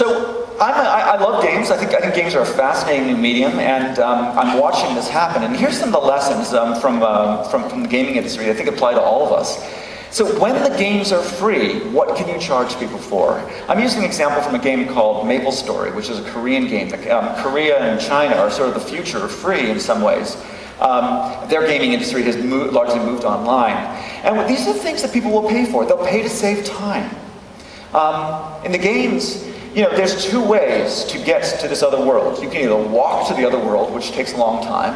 So I love games. I think games are a fascinating new medium, and I'm watching this happen. And here's some of the lessons from the gaming industry that I think apply to all of us. So when the games are free, what can you charge people for? I'm using an example from a game called Maple Story, which is a Korean game. Korea and China are sort of the future of free in some ways. Their gaming industry has largely moved online. And these are the things that people will pay for. They'll pay to save time. In the games, there's two ways to get to this other world. You can either walk to the other world, which takes a long time,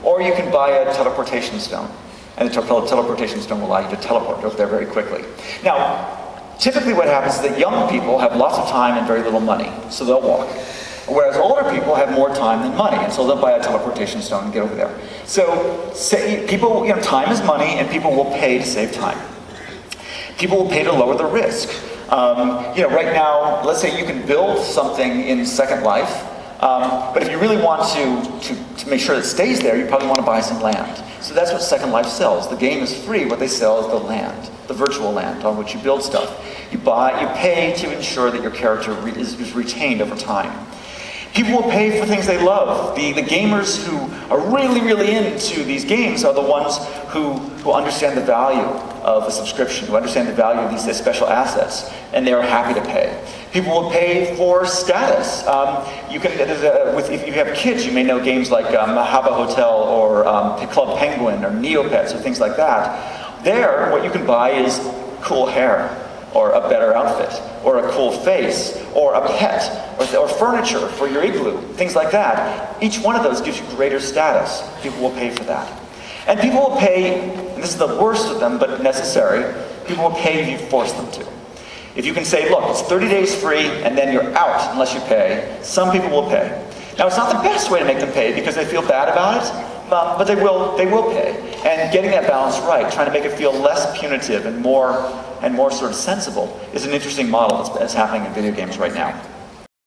or you can buy a teleportation stone. And the teleportation stone will allow you to teleport over there very quickly. Now, typically what happens is that young people have lots of time and very little money, so they'll walk. Whereas older people have more time than money, and so they'll buy a teleportation stone and get over there. So people, time is money, and people will pay to save time. People will pay to lower the risk. Right now, let's say you can build something in Second Life, but if you really want to make sure it stays there, you probably want to buy some land. So that's what Second Life sells. The game is free. What they sell is the land, the virtual land on which you build stuff. You pay to ensure that your character is retained over time. People will pay for things they love. The gamers who are really, really into these games are the ones who understand the value of a subscription, who understand the value of these special assets, and they are happy to pay. People will pay for status. If you have kids, you may know games like Habba Hotel or Club Penguin or Neopets or things like that. There, what you can buy is cool hair, or a better outfit, or a cool face, or a pet, or furniture for your igloo, things like that. Each one of those gives you greater status. People will pay for that. And people will pay, and this is the worst of them, but necessary, people will pay if you force them to. If you can say, look, it's 30 days free, and then you're out unless you pay, some people will pay. Now, it's not the best way to make them pay because they feel bad about it, but they will pay. And getting that balance right, trying to make it feel less punitive and more sort of sensible, is an interesting model that's happening in video games right now.